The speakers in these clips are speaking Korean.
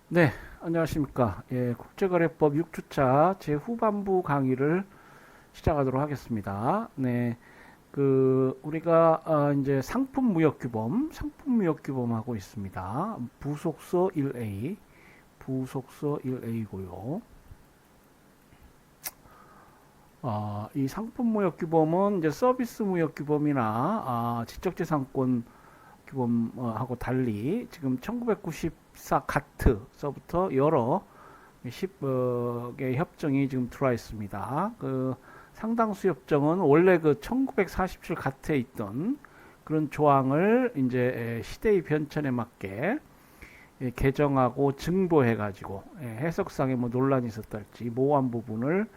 네, 안녕하십니까. 예, 국제거래법 6주차 제후반부 강의를 시작하도록 하겠습니다. 네, 우리가 이제 상품무역규범 하고 있습니다. 부속서 1A, 부속서 1A고요. 이 상품무역규범은 이제 서비스무역규범이나 지적재산권 규범하고 달리 지금 1994 가트서부터 여러 10개 협정이 지금 들어와 있습니다. 상당수 협정은 원래 1947 가트에 있던 그런 조항을 이제 시대의 변천에 맞게 개정하고 증보해가지고 해석상에 뭐 논란이 있었달지 모호한 부분을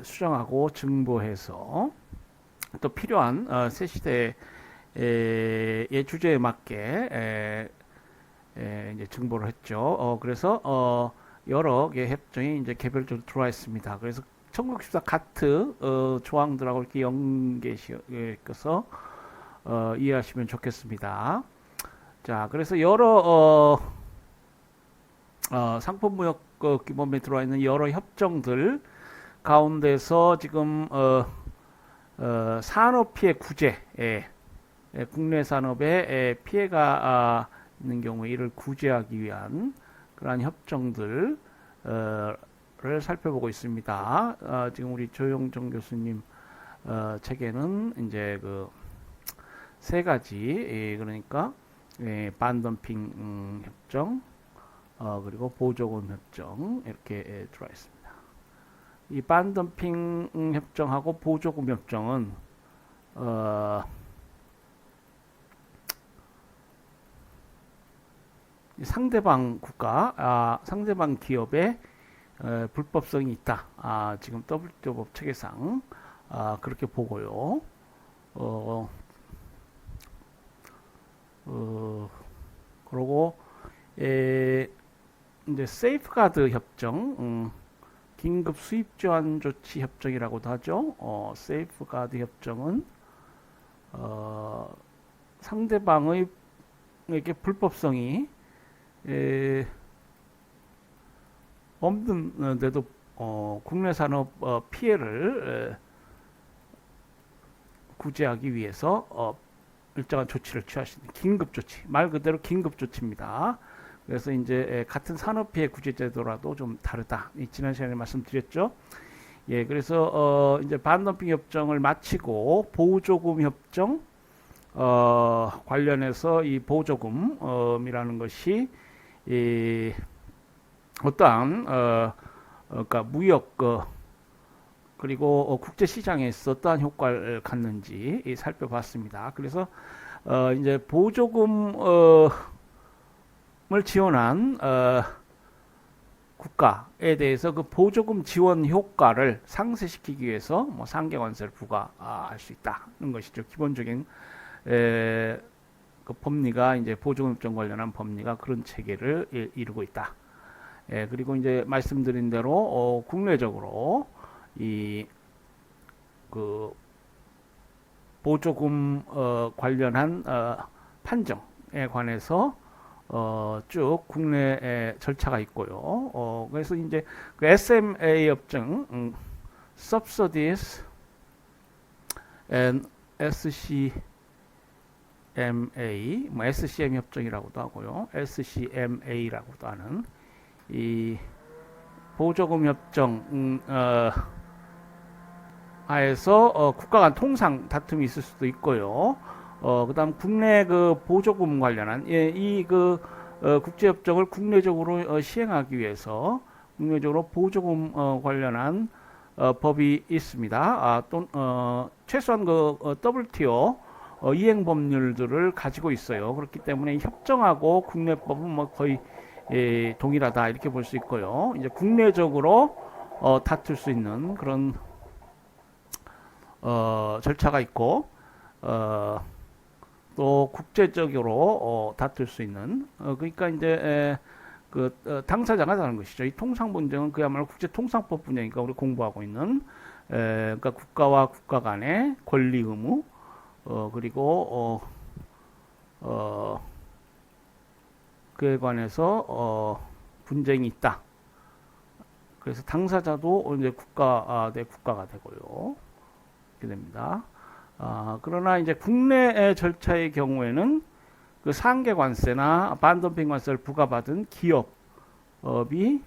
수정하고 증보해서 또 필요한 새 시대의 주제에 맞게 이제 증보를 했죠. 그래서 여러 개 협정이 이제 개별적으로 들어와 있습니다. 그래서 1914 가트 조항들하고 이렇게 연계시켜서 이해하시면 좋겠습니다. 자, 그래서 여러 상품무역 규범에 들어와 있는 여러 협정들 가운데서 지금 산업피해 구제, 국내 산업에 피해가 있는 경우에 이를 구제하기 위한 그러한 협정들을 살펴보고 있습니다. 지금 우리 조영정 교수님 책에는 이제 세 가지, 그러니까 반덤핑 협정, 그리고 보조금 협정 이렇게 들어와 있습니다. 이 반덤핑 협정하고 보조금 협정은 상대방 국가, 상대방 기업의 불법성이 있다. 지금 WTO법 체계상 그렇게 보고요. 어, 그리고 이제 세이프가드 협정, 긴급 수입 지원 조치 협정이라고도 하죠. 세이프가드 협정은 상대방의 에게 불법성이 없는데도 국내 산업 피해를 구제하기 위해서 일정한 조치를 취할 수 있는 긴급 조치, 말 그대로 긴급 조치입니다. 그래서 이제 같은 산업 피해 구제 제도라도 좀 다르다. 지난 시간에 말씀드렸죠. 예, 그래서 이제 반덤핑 협정을 마치고 보조금 협정 관련해서 이 보조금이라는 것이 어떠한 그러니까 무역 그리고 국제 시장에서 어떠한 효과를 갖는지 살펴봤습니다. 그래서 이제 보조금을 지원한 국가에 대해서 그 보조금 지원 효과를 상쇄시키기 위해서 뭐 상계관세를 부과할 수 있다는 것이죠. 기본적인 그 법리가 이제 보조금협정 관련한 법리가 그런 체계를 이루고 있다. 그리고 이제 말씀드린 대로 국내적으로 이 그 보조금 관련한 판정에 관해서 쭉 국내에 절차가 있고요. 그래서 이제 그 SMA 협정, Subsidies and SCMA, 뭐 SCM 협정이라고도 하고요, SCMA라고도 하는 이 보조금 협정 하에서 국가 간 통상 다툼이 있을 수도 있고요. 그다음 국내 그 보조금 관련한 국제 협정을 국내적으로 시행하기 위해서 국내적으로 보조금 관련한 법이 있습니다. 최소한 WTO 이행 법률들을 가지고 있어요. 그렇기 때문에 협정하고 국내법은 뭐 거의 동일하다 이렇게 볼 수 있고요. 이제 국내적으로 다툴 수 있는 그런 절차가 있고 또 국제적으로 다툴 수 있는 그러니까 이제 당사자가 다른 것이죠. 이 통상 분쟁은 그야말로 국제 통상법 분야니까 우리 공부하고 있는 그러니까 국가와 국가 간의 권리 의무 그리고 그에 관해서 분쟁이 있다. 그래서 당사자도 이제 국가 내 국가가 되고요. 이렇게 됩니다. 그러나 이제 국내 절차의 경우에는 그 상계 관세나 반덤핑 관세를 부과받은 기업이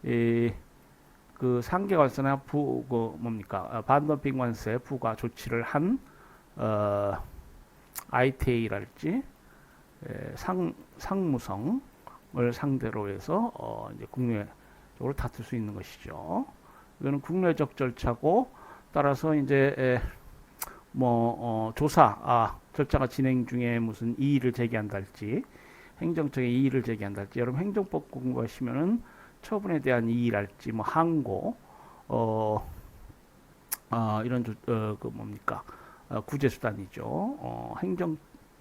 그 상계 관세나 반덤핑 관세 부과 조치를 한 ITA랄지 상무성을 상대로 해서 이제 국내적으로 다툴 수 있는 것이죠. 이거는 국내적 절차고 따라서 이제 조사 절차가 진행 중에 무슨 이의를 제기한달지 행정청에 이의를 제기한달지 여러분 행정법 공부하시면은 처분에 대한 이의랄지 항고 이런 구제 수단이죠.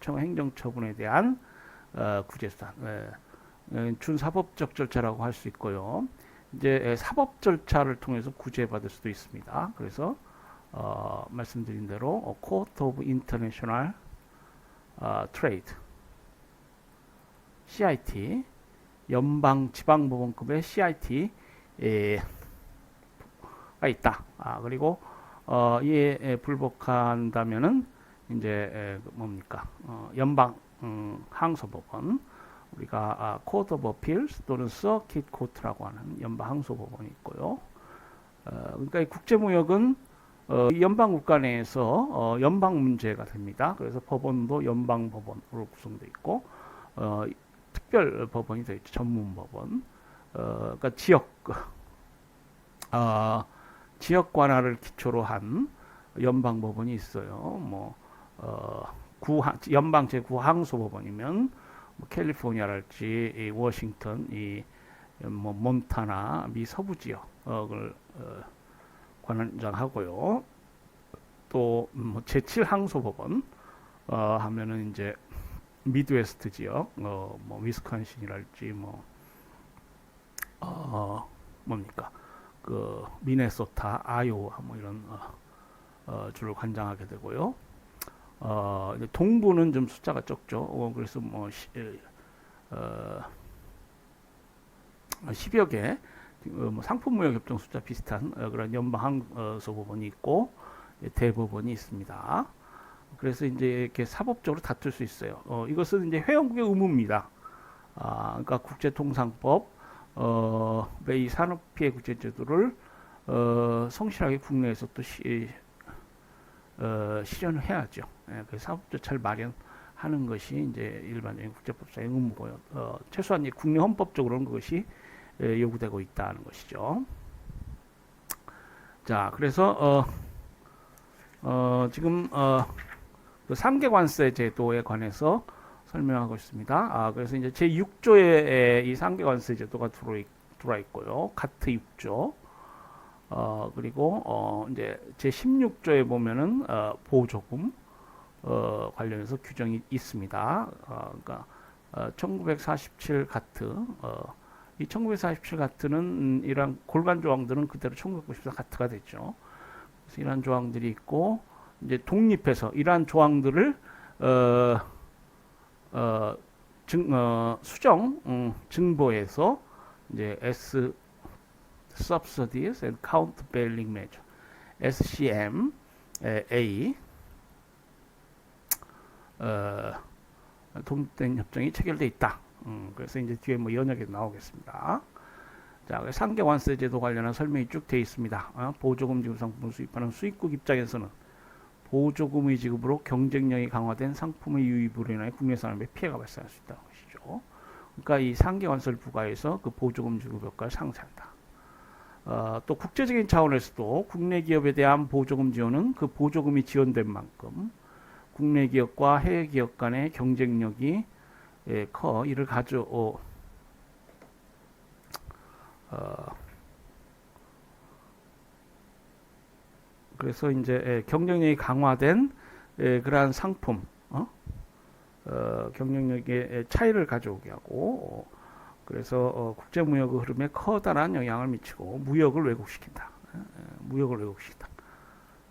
행정처분에 대한 구제 수단 준사법적 절차라고 할 수 있고요. 이제 사법 절차를 통해서 구제받을 수도 있습니다. 그래서 말씀드린 대로 Court of International Trade CIT 연방 지방법원급의 CIT가 있다. 그리고 이에 불복한다면은 이제 연방 항소법원 우리가 Court of Appeals 또는 Circuit Court라고 하는 연방 항소법원이 있고요. 그러니까 이 국제무역은 연방 국가 내에서 연방 문제가 됩니다. 그래서 법원도 연방 법원으로 구성되어 있고 특별 법원이 되어 있죠. 전문 법원. 그러니까 지역 관할을 기초로 한 연방 법원이 있어요. 연방 제9 항소법원이면 캘리포니아랄지 워싱턴, 몬타나 미 서부 지역을 관장하고요. 또 제7 항소법원 하면은 이제 미드웨스트 지역, 위스콘신이랄지 미네소타, 아이오와 이런 주를 관장하게 되고요. 동부는 좀 숫자가 적죠. 그래서 10여 개 상품무역협정 숫자 비슷한 그런 연방 항소법원이 있고 대법원이 있습니다. 그래서 이제 이렇게 사법적으로 다툴 수 있어요. 이것은 이제 회원국의 의무입니다. 그러니까 국제통상법, 이 산업피해 국제제도를 성실하게 국내에서 또 실현을 해야죠. 그 사법 절차를 마련하는 것이 이제 일반적인 국제법상의 의무고요. 최소한 국내 헌법적으로는 그것이 요구되고 있다는 것이죠. 자, 그래서 지금 그 상계관세 제도에 관해서 설명하고 있습니다. 그래서 이제 제 6조에 이 상계관세 제도가 들어와 있고요. 가트 6조. 그리고 이제 제 16조에 보면은 보조금 관련해서 규정이 있습니다. 그러니까 1947 가트 이 1947 가트는 이런 골간 조항들은 그대로 1994 가트가 됐죠. 그래서 이러한 조항들이 있고 이제 독립해서 이러한 조항들을 증보해서 이제 Subsidies and Countervailing Measure SCMA 독립된 협정이 체결되어 있다. 그래서 이제 뒤에 연역에 나오겠습니다. 자, 상계관세 제도 관련한 설명이 쭉 되어 있습니다. 보조금 지급 상품을 수입하는 수입국 입장에서는 보조금의 지급으로 경쟁력이 강화된 상품의 유입으로 인해 국내 산업에 피해가 발생할 수 있다는 것이죠. 그러니까 이 상계관세를 부과해서 그 보조금 지급 효과를 상쇄한다. 또 국제적인 차원에서도 국내 기업에 대한 보조금 지원은 그 보조금이 지원된 만큼 국내 기업과 해외 기업 간의 경쟁력이 커 이를 그래서 이제 경쟁력이 강화된 그러한 상품, 경쟁력의 차이를 가져오게 하고, 그래서 국제무역의 흐름에 커다란 영향을 미치고 무역을 왜곡시킨다. 무역을 왜곡시킨다.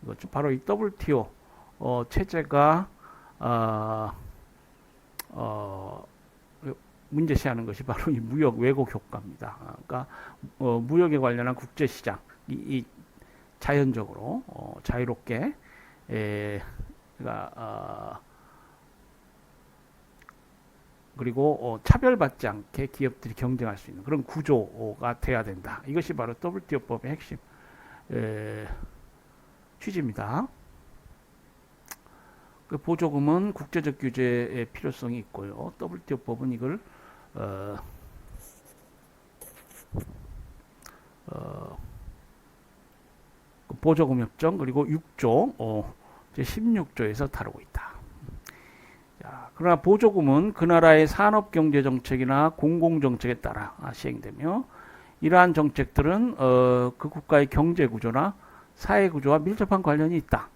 이것 바로 이 WTO 체제가 문제시하는 것이 바로 이 무역 왜곡 효과입니다. 그러니까 무역에 관련한 국제 시장 이 자연적으로 자유롭게 그러니까 그리고 차별받지 않게 기업들이 경쟁할 수 있는 그런 구조가 돼야 된다. 이것이 바로 WTO법의 핵심 취지입니다. 그 보조금은 국제적 규제의 필요성이 있고요. WTO법은 이걸 보조금 협정 그리고 6조 제 16조에서 다루고 있다. 자, 그러나 보조금은 그 나라의 산업 경제 정책이나 공공 정책에 따라 시행되며 이러한 정책들은 그 국가의 경제 구조나 사회 구조와 밀접한 관련이 있다.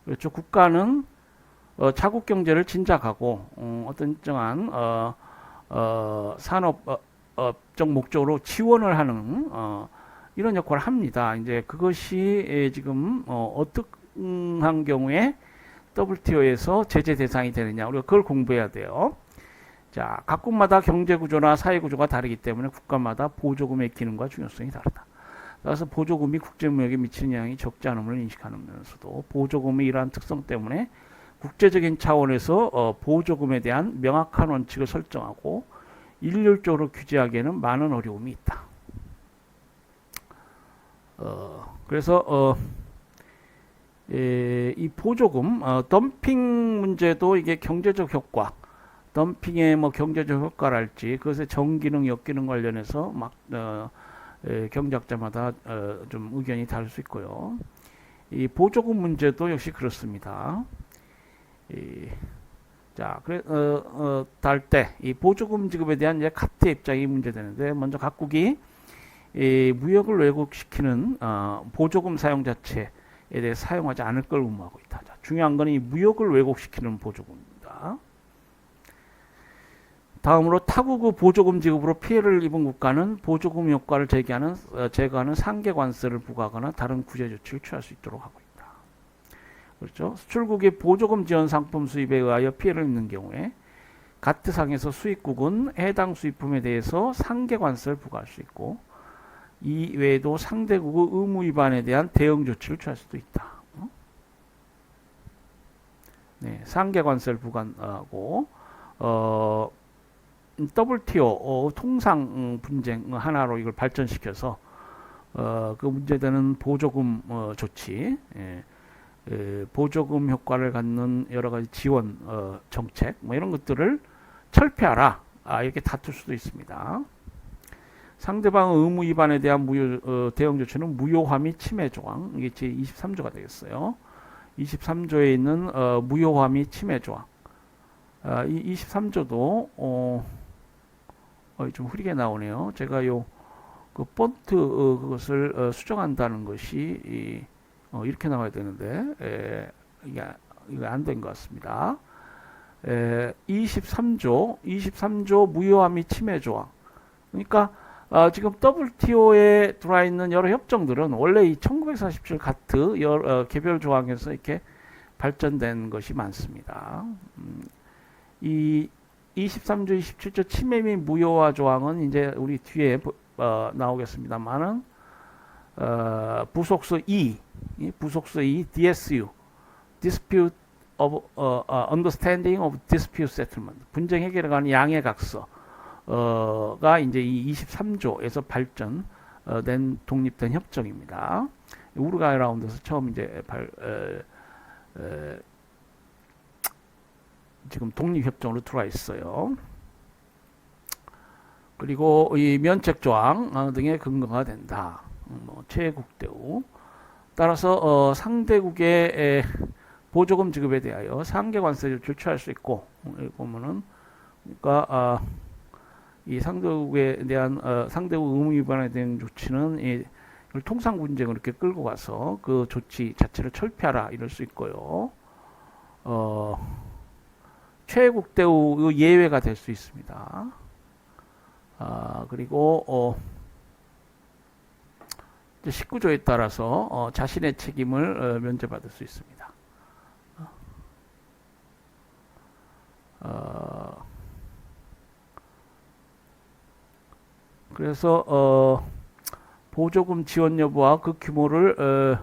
그렇죠. 국가는 자국 경제를 진작하고 어떤 일정한 산업적 목적으로 지원을 하는 이런 역할을 합니다. 이제 그것이 지금 어떠한 경우에 WTO에서 제재 대상이 되느냐 우리가 그걸 공부해야 돼요. 자, 각국마다 경제 구조나 사회 구조가 다르기 때문에 국가마다 보조금의 기능과 중요성이 다르다. 따라서 보조금이 국제무역에 미치는 영향이 적지 않음을 인식하면서도 보조금의 이러한 특성 때문에 국제적인 차원에서 보조금에 대한 명확한 원칙을 설정하고 일률적으로 규제하기에는 많은 어려움이 있다. 그래서 이 보조금 덤핑 문제도 이게 경제적 효과 덤핑의 뭐 경제적 효과랄지 그것의 정기능 역기능 관련해서 막 경제학자마다 좀 의견이 다를 수 있고요. 이 보조금 문제도 역시 그렇습니다. 자, 그래 달 때 이 보조금 지급에 대한 이제 카트의 입장이 문제되는데 먼저 각국이 이 무역을 왜곡시키는 보조금 사용 자체에 대해 사용하지 않을 걸 의무하고 있다. 자, 중요한 것은 이 무역을 왜곡시키는 보조금입니다. 다음으로 타국의 보조금 지급으로 피해를 입은 국가는 보조금 효과를 제거하는 상계 관세를 부과하거나 다른 구제 조치를 취할 수 있도록 하고 있다. 그렇죠? 수출국이 보조금 지원 상품 수입에 의하여 피해를 입는 경우에 가트상에서 수입국은 해당 수입품에 대해서 상계 관세를 부과할 수 있고 이 외에도 상대국의 의무 위반에 대한 대응 조치를 취할 수도 있다. 네, 상계 관세를 부과하고 WTO 통상 분쟁 하나로 이걸 발전시켜서 그 문제되는 보조금 조치, 보조금 효과를 갖는 여러 가지 지원 정책 뭐 이런 것들을 철폐하라 이렇게 다툴 수도 있습니다. 상대방의 의무 위반에 대한 대응 조치는 무효화 및 침해 조항 이게 제 23조가 되겠어요. 23조에 있는 무효화 및 침해 조항. 이 23조도 좀 흐리게 나오네요. 제가 그 폰트 그것을 수정한다는 것이 이렇게 나와야 되는데 이게 안 된 것 같습니다. 23조 무효화 및 침해 조항. 그러니까 지금 WTO에 들어와 있는 여러 협정들은 원래 이 1947 가트 개별 조항에서 이렇게 발전된 것이 많습니다. 이 23조, 27조 침해 및 무효화 조항은 이제 우리 뒤에 나오겠습니다만은 부속서 2, DSU, Dispute of Understanding of Dispute Settlement, 분쟁 해결에 관한 양해각서가 이제 이 23조에서 발전된 독립된 협정입니다. 우루과이 라운드에서 처음 이제 지금 독립협정으로 들어와 있어요. 그리고 이 면책 조항 등의 근거가 된다. 최애국 대우. 따라서 상대국의 보조금 지급에 대하여 상계 관세를 조치할 수 있고 여기 보면은 그러니까 이 상대국에 대한 상대국 의무 위반에 대한 조치는 이 통상 분쟁을 이렇게 끌고 가서 그 조치 자체를 철폐하라 이럴 수 있고요. 최애국 대우 예외가 될 수 있습니다. 그리고 19조에 따라서 자신의 책임을 면제받을 수 있습니다. 그래서 보조금 지원 여부와 그 규모를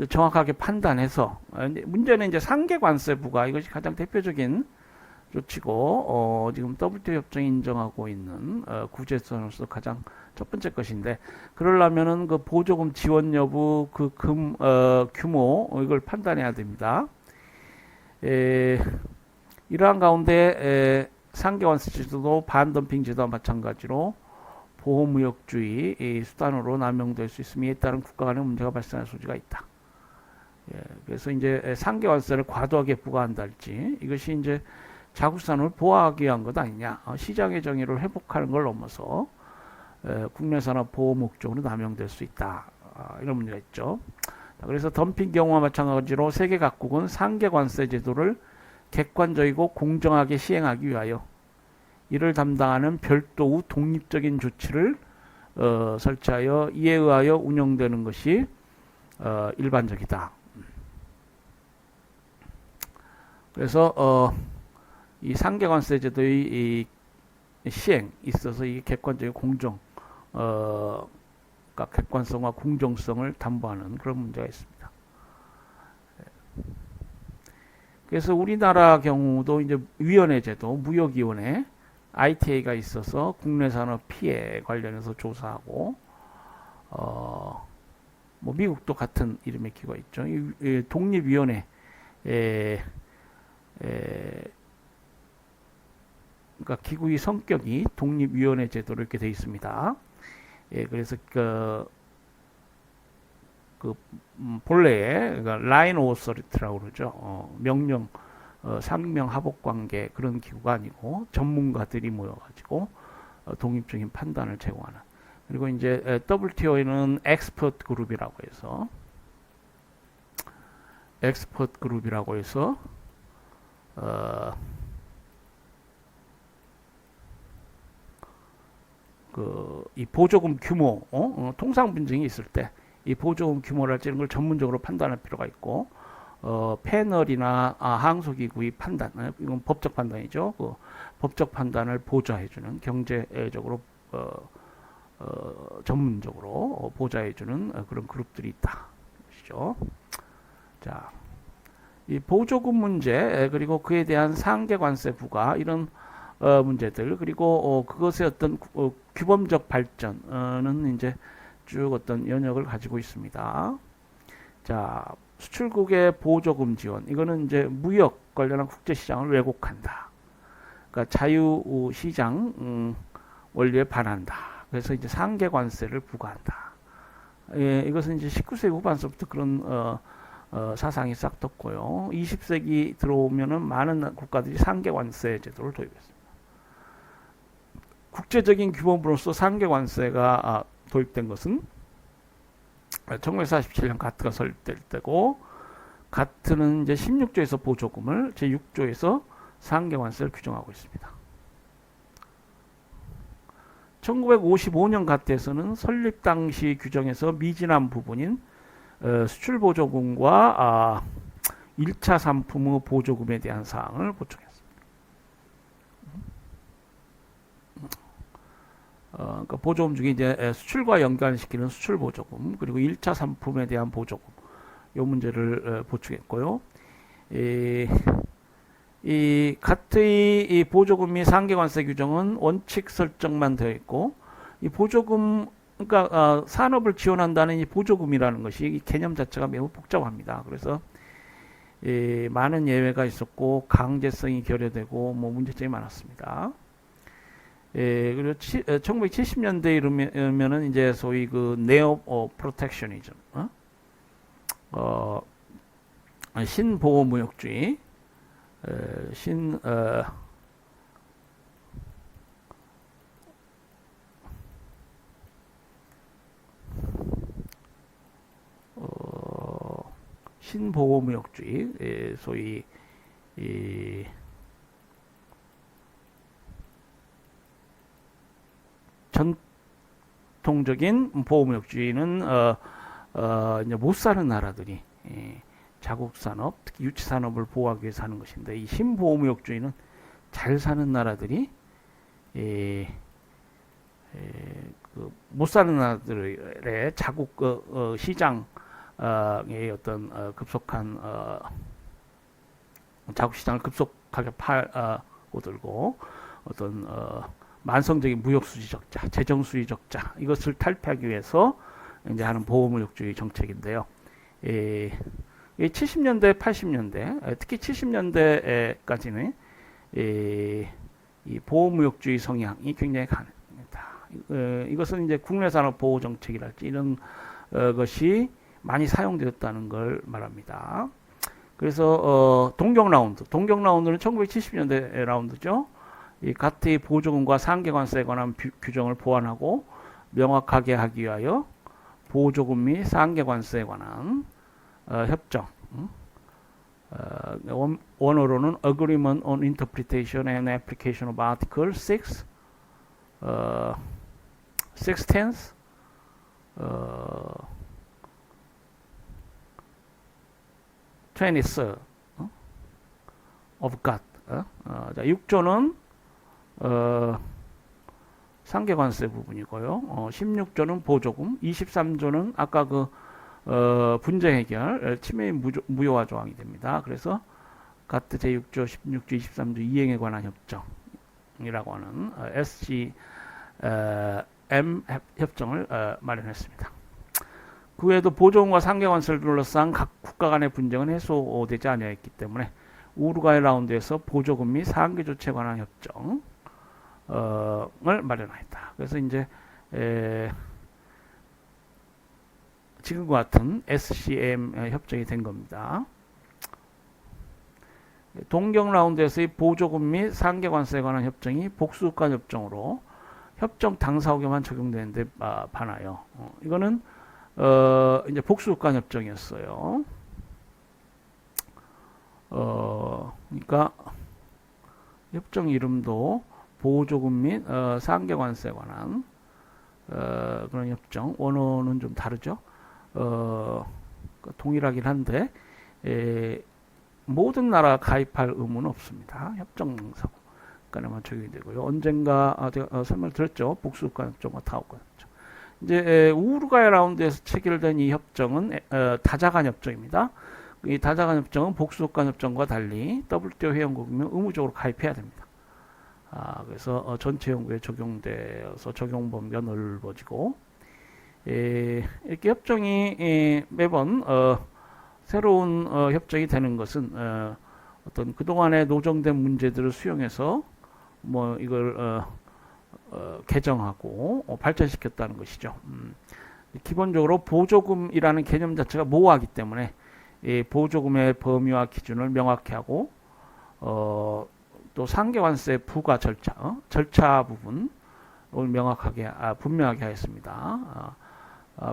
정확하게 판단해서 문제는 이제 상계 관세 부과 이것이 가장 대표적인 조치고 지금 WTO 협정이 인정하고 있는 구제선으로서 가장 첫 번째 것인데 그러려면은 그 보조금 지원 여부 그 규모 이걸 판단해야 됩니다. 이러한 가운데 상계 관세 제도도 반덤핑 제도와 마찬가지로 보호무역주의 수단으로 남용될 수 있음에 이에 따른 국가 간의 문제가 발생할 소지가 있다. 그래서 이제 상계 관세를 과도하게 부과한다 할지 이것이 이제 자국산을 보호하기 위한 것 아니냐. 시장의 정의를 회복하는 걸 넘어서 국내 산업 보호 목적으로 남용될 수 있다. 이런 문제가 있죠. 그래서 덤핑 경우와 마찬가지로 세계 각국은 상계 관세 제도를 객관적이고 공정하게 시행하기 위하여 이를 담당하는 별도의 독립적인 조치를 설치하여 이에 의하여 운영되는 것이 일반적이다. 그래서 이 상계관세 제도의 이 시행 있어서 이게 객관적이고 그러니까 객관성과 공정성을 담보하는 그런 문제가 있습니다. 그래서 우리나라 경우도 이제 위원회 제도, 무역위원회, ITA가 있어서 국내 산업 피해 관련해서 조사하고, 뭐 미국도 같은 이름의 기구가 있죠. 이 독립위원회, 그러니까 기구의 성격이 독립위원회 제도로 이렇게 되어 있습니다. 그래서 본래의 그러니까 라인 오서리티라고 그러죠. 명령 상명 하복 관계 그런 기구가 아니고 전문가들이 모여가지고 독립적인 판단을 제공하는. 그리고 이제 WTO에는 엑스퍼트 그룹이라고 해서 이 보조금 규모, 통상 분쟁이 있을 때 이 보조금 규모랄지 이런 걸 전문적으로 판단할 필요가 있고, 패널이나 항소기구의 판단, 이건 법적 판단이죠. 그 법적 판단을 보좌해주는 경제적으로 전문적으로 보좌해주는 그런 그룹들이 있다. 그렇죠? 자, 이 보조금 문제 그리고 그에 대한 상계 관세 부과 이런 문제들 그리고 그것의 어떤 규범적 발전은 이제 쭉 어떤 연역을 가지고 있습니다. 자, 수출국의 보조금 지원 이거는 이제 무역 관련한 국제 시장을 왜곡한다. 그러니까 자유 시장 원리에 반한다. 그래서 이제 상계 관세를 부과한다. 이것은 이제 19세기 후반서부터 그런 사상이 싹 떴고요. 20세기 들어오면은 많은 국가들이 상계 관세 제도를 도입했습니다. 국제적인 규범으로서 상계 관세가 도입된 것은 1947년 가트가 설립될 때고, 가트는 이제 16조에서 보조금을, 제6조에서 상계 관세를 규정하고 있습니다. 1955년 가트에서는 설립 당시 규정에서 미진한 부분인 수출 보조금과 1차 상품의 보조금에 대한 사항을 보충했습니다. 그러니까 보조금 중에 이제 수출과 연관시키는 수출 보조금 그리고 1차 상품에 대한 보조금 이 문제를 보충했고요. 이 가트의 이 보조금 및 상계관세 규정은 원칙 설정만 되어 있고, 이 보조금 그러니까 산업을 지원한다는 이 보조금이라는 것이 이 개념 자체가 매우 복잡합니다. 그래서 많은 예외가 있었고 강제성이 결여되고 뭐 문제점이 많았습니다. 그리고 1970년대 이르면은 이제 소위 그 네오 프로텍셔니즘, 신보호무역주의, 신보호무역주의, 소위 전통적인 보호무역주의는 이제 못 사는 나라들이 자국 산업, 특히 유치 산업을 보호하기 위해서 하는 것인데, 이 신보호무역주의는 잘 사는 나라들이 못 사는 나라들의 자국 시장의 어떤 급속한 자국 시장을 급속하게 파고 들고 어떤 만성적인 무역 수지 적자, 재정 수지 적자 이것을 탈피하기 위해서 이제 하는 보호무역주의 정책인데요. 70년대, 80년대, 특히 70년대까지는 이 보호무역주의 성향이 굉장히 강합니다. 이것은 이제 국내산업 보호 정책이랄지 이런 것이 많이 사용되었다는 걸 말합니다. 그래서 동경 라운드는 1970년대 라운드죠. 이 가트의 보조금과 상계관세에 관한 규정을 보완하고 명확하게 하기 위하여 보조금 및 상계관세에 관한 협정, 원어로는 Agreement on Interpretation and Application of Article 6, 610, of GATT. 자, 6조는 상계관세 부분이고요. 16조는 보조금, 23조는 아까 그 분쟁 해결, 침해 무효화 조항이 됩니다. 그래서 가트 제6조, 16조, 23조 이행에 관한 협정이라고 하는 SCM 협정을 마련했습니다. 그 외에도 보조금과 상계관세를 둘러싼 각 국가 간의 분쟁은 해소되지 아니했기 때문에 우루과이 라운드에서 보조금 및 상계 조치에 관한 협정을 마련하였다. 그래서 이제 지금과 같은 SCM 협정이 된 겁니다. 동경 라운드에서의 보조금 및 상계관세에 관한 협정이 복수국간 협정으로 협정 당사국에만 적용되는데 반하여 이거는 이제 복수국간 협정이었어요. 그러니까 협정 이름도 보조금 및 상계관세에 관한 그런 협정. 원어는 좀 다르죠. 동일하긴 한데 모든 나라 가입할 의무는 없습니다. 협정사관에만 적용이 되고요. 언젠가 제가 설명을 드렸죠. 복수국간 협정과 타국간 협정. 이제 우루과이 라운드에서 체결된 이 협정은 다자간 협정입니다. 이 다자간 협정은 복수국간 협정과 달리 WTO 회원국이면 의무적으로 가입해야 됩니다. 그래서 전체 회원국에 적용되어서 적용 범위가 넓어지고 이렇게 협정이 매번 새로운 협정이 되는 것은 어떤 그동안에 노정된 문제들을 수용해서 뭐 이걸 개정하고 발전시켰다는 것이죠. 기본적으로 보조금이라는 개념 자체가 모호하기 때문에 이 보조금의 범위와 기준을 명확히 하고 또 상계관세 부과 절차 부분을 명확하게 분명하게 하였습니다.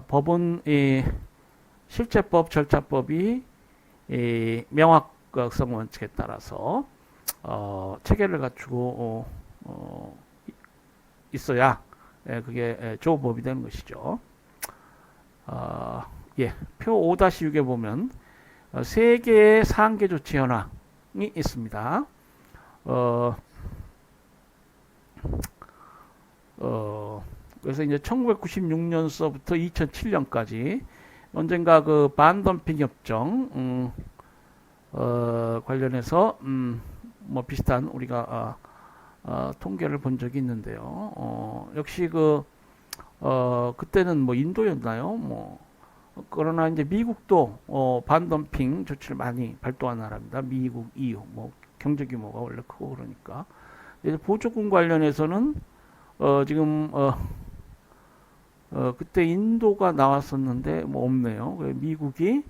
법은 실제법, 절차법이 명확성 원칙에 따라서 체계를 갖추고 있어야 그게 조법이 되는 것이죠. 표 5-6에 보면 세 개의 상계 조치 현황이 있습니다. 그래서 이제 1996년서부터 2007년까지 언젠가 그 반덤핑 협정 관련해서 뭐 비슷한 우리가 통계를 본 적이 있는데요. 역시 그때는 뭐 인도였나요? 뭐 그러나 이제 미국도 반덤핑 조치를 많이 발동한 나라입니다. 미국, EU, 뭐 경제 규모가 원래 크고 그러니까. 이제 보조금 관련해서는 지금 그때 인도가 나왔었는데 뭐 없네요. 미국이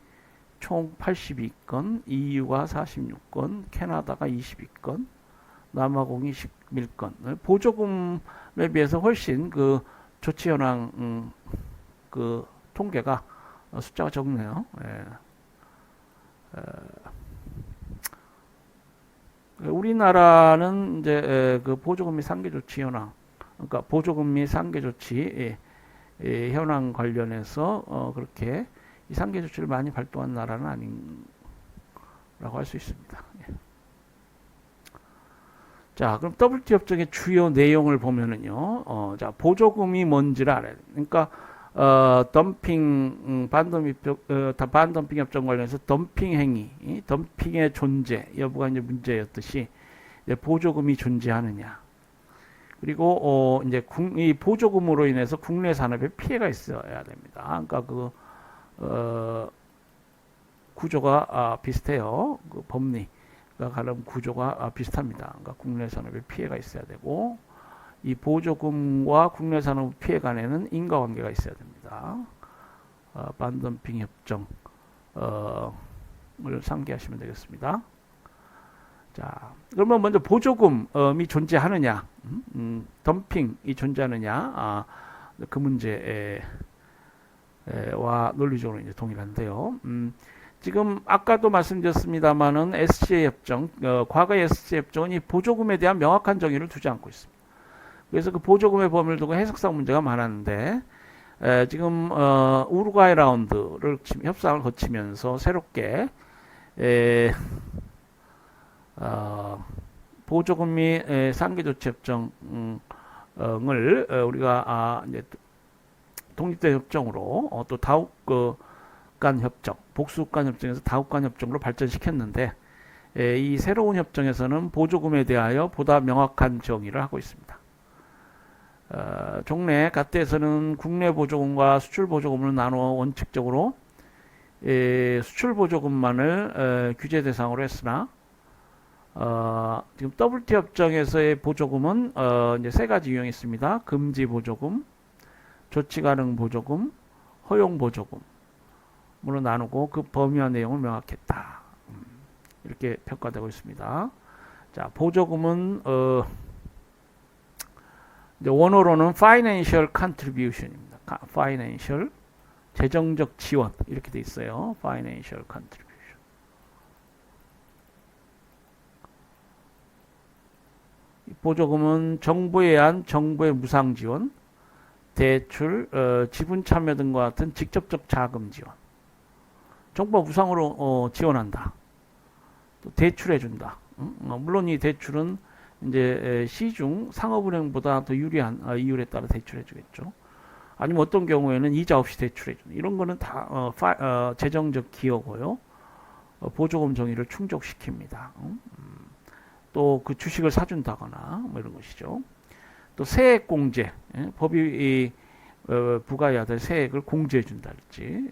총 82건, EU가 46건, 캐나다가 22건, 남아공이 11건. 보조금에 비해서 훨씬 그 조치 현황 그 통계가 숫자가 적네요. 우리나라는 이제 그 보조금 및 상계 조치 현황, 그러니까 보조금 및 상계 조치 현황 관련해서 그렇게 이 상계 조치를 많이 발동한 나라는 아닌라고 할 수 있습니다. 자, 그럼 WTO 협정의 주요 내용을 보면은요, 자, 보조금이 뭔지를 알아야 돼. 그러니까, 반덤핑 협정 관련해서 덤핑 행위, 덤핑의 존재 여부가 이제 문제였듯이, 이제 보조금이 존재하느냐. 그리고, 이제 이 보조금으로 인해서 국내 산업에 피해가 있어야 됩니다. 그러니까 구조가 비슷해요. 그 법리가 가름 구조가 비슷합니다. 그러니까 국내 산업에 피해가 있어야 되고, 이 보조금과 국내 산업 피해 간에는 인과관계가 있어야 됩니다. 반덤핑 협정을 상기하시면 되겠습니다. 자, 그러면 먼저 보조금이 존재하느냐, 덤핑이 존재하느냐, 그 문제와 논리적으로 이제 동일한데요. 지금 아까도 말씀드렸습니다만은 SCA 협정, 과거의 SCA 협정은 이 보조금에 대한 명확한 정의를 두지 않고 있습니다. 그래서 그 보조금의 범위를 두고 해석상 문제가 많았는데, 지금 우루과이 라운드를 협상을 거치면서 새롭게 보조금 및 상계조치 협정을 우리가 이제 독립된 협정으로 또 다국간 협정, 복수국간 협정에서 다국간 협정으로 발전시켰는데, 이 새로운 협정에서는 보조금에 대하여 보다 명확한 정의를 하고 있습니다. 종래 가트에서는 국내 보조금과 수출 보조금을 나누어 원칙적으로 수출 보조금만을 규제 대상으로 했으나, 지금 WTO 협정에서의 보조금은 이제 세 가지 유형이 있습니다. 금지 보조금, 조치 가능 보조금, 허용 보조금으로 나누고 그 범위와 내용을 명확했다. 이렇게 평가되고 있습니다. 자, 보조금은 이제 원어로는 financial contribution입니다. financial 재정적 지원 이렇게 돼 있어요. financial contribution. 보조금은 정부에 의한 정부의 무상 지원, 대출, 지분 참여 등과 같은 직접적 자금 지원. 정부가 무상으로 지원한다. 또 대출해준다. 물론 이 대출은 이제 시중 상업은행보다 더 유리한 이율에 따라 대출해주겠죠. 아니면 어떤 경우에는 이자 없이 대출해주는 이런 거는 다 재정적 기여고요. 보조금 정의를 충족시킵니다. 또 그 주식을 사준다거나 뭐 이런 것이죠. 또 세액 공제, 법이 부과해야 될 세액을 공제해준다든지,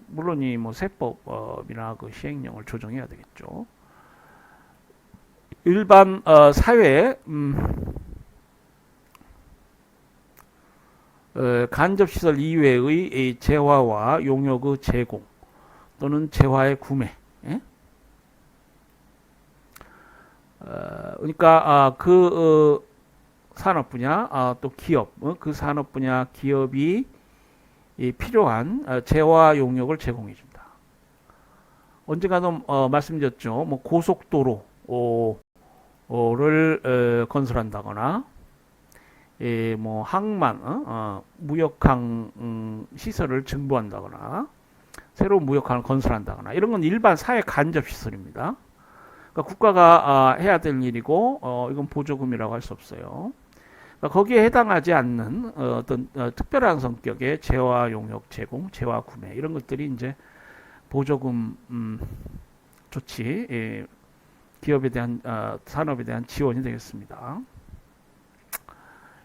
물론 이 뭐 세법이나 그 시행령을 조정해야 되겠죠. 일반 사회 간접시설 이외의 재화와 용역의 제공 또는 재화의 구매. 그러니까 그 산업 분야 또 기업 그 산업 분야 기업이 필요한 재화 용역을 제공해 준다. 언젠가도 말씀드렸죠. 뭐 고속도로를 건설한다거나 뭐 항만 무역항 시설을 증보한다거나 새로운 무역항을 건설한다거나 이런 건 일반 사회 간접 시설입니다. 그러니까 국가가 해야 될 일이고 이건 보조금이라고 할 수 없어요. 그러니까 거기에 해당하지 않는 어떤 특별한 성격의 재화 용역 제공, 재화 구매 이런 것들이 이제 보조금 조치, 기업에 대한 산업에 대한 지원이 되겠습니다.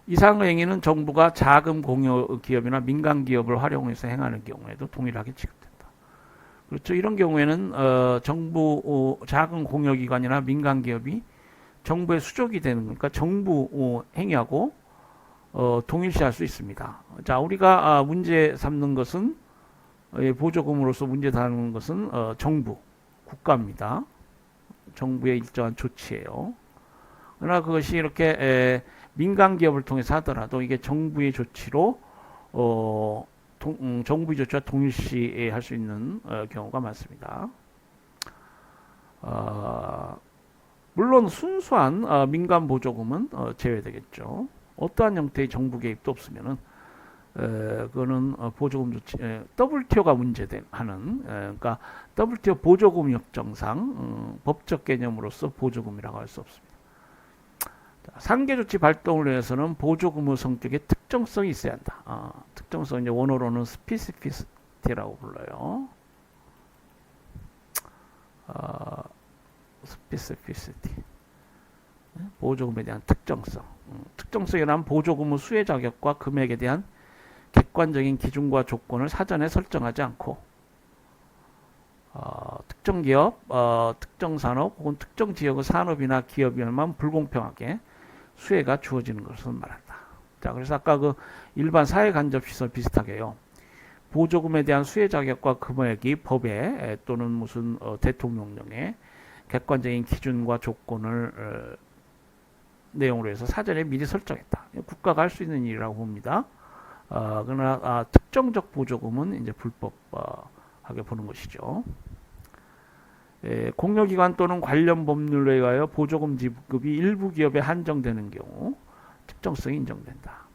이상의 행위는 정부가 자금 공여 기업이나 민간 기업을 활용해서 행하는 경우에도 동일하게 취급된다. 그렇죠. 이런 경우에는 정부 자금 공여 기관이나 민간 기업이 정부의 수족이 되는 거니까 정부 행위하고 동일시할 수 있습니다. 자, 우리가 문제 삼는 것은 보조금으로서 문제 삼는 것은 정부, 국가입니다. 정부의 일정한 조치예요. 그러나 그것이 이렇게 민간 기업을 통해서 하더라도 이게 정부의 조치로 정부의 조치와 동일시할 수 있는 경우가 많습니다. 물론 순수한 민간 보조금은 제외되겠죠. 어떠한 형태의 정부 개입도 없으면은 그거는 보조금 조치 WTO가 문제하는 그러니까 WTO 보조금 협정상 법적 개념으로서 보조금이라고 할 수 없습니다. 상계 조치 발동을 위해서는 보조금 의무 성격의 특정성이 있어야 한다. 특정성 이제 원어로는 스피시피시티라고 불러요. 스피시피시티. 보조금에 대한 특정성. 특정성이란 보조금의 수혜 자격과 금액에 대한 객관적인 기준과 조건을 사전에 설정하지 않고 특정 기업, 특정 산업 혹은 특정 지역의 산업이나 기업에만 불공평하게 수혜가 주어지는 것을 말한다. 자, 그래서 아까 그 일반 사회간접시설 비슷하게요. 보조금에 대한 수혜 자격과 금액이 법에 또는 무슨 대통령령에 객관적인 기준과 조건을 내용으로 해서 사전에 미리 설정했다. 국가가 할 수 있는 일이라고 봅니다. 그러나 특정적 보조금은 이제 불법하게 보는 것이죠. 공여기관 또는 관련 법률에 의하여 보조금 지급이 일부 기업에 한정되는 경우 특정성이 인정된다.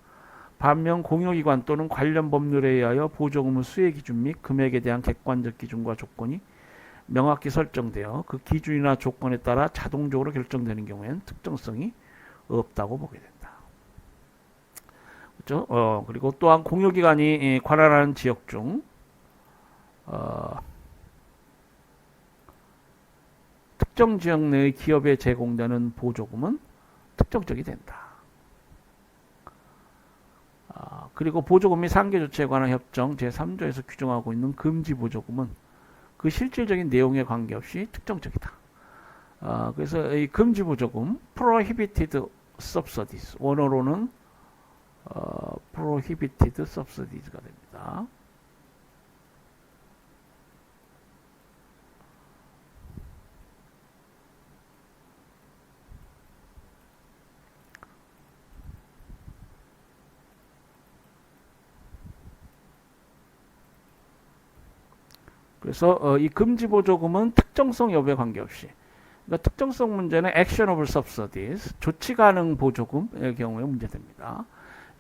반면 공여기관 또는 관련 법률에 의하여 보조금의 수혜 기준 및 금액에 대한 객관적 기준과 조건이 명확히 설정되어 그 기준이나 조건에 따라 자동적으로 결정되는 경우에는 특정성이 없다고 보게 된다. 그렇죠? 그리고 또한 공여기관이 관할하는 지역 중 특정 지역 내의 기업에 제공되는 보조금은 특정적이 된다. 그리고 보조금 및 상계조치에 관한 협정 제3조에서 규정하고 있는 금지 보조금은 그 실질적인 내용에 관계없이 특정적이다. 그래서 이 금지 보조금 prohibited subsidies 원어로는 prohibited subsidies가 됩니다. 그래서 이 금지 보조금은 특정성 여부에 관계없이 그러니까 특정성 문제는 actionable subsidies 조치 가능 보조금의 경우에 문제됩니다.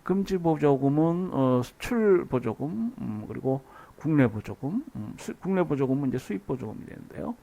금지 보조금은 수출 보조금 그리고 국내 보조금 국내 보조금은 이제 수입 보조금이 되는데요.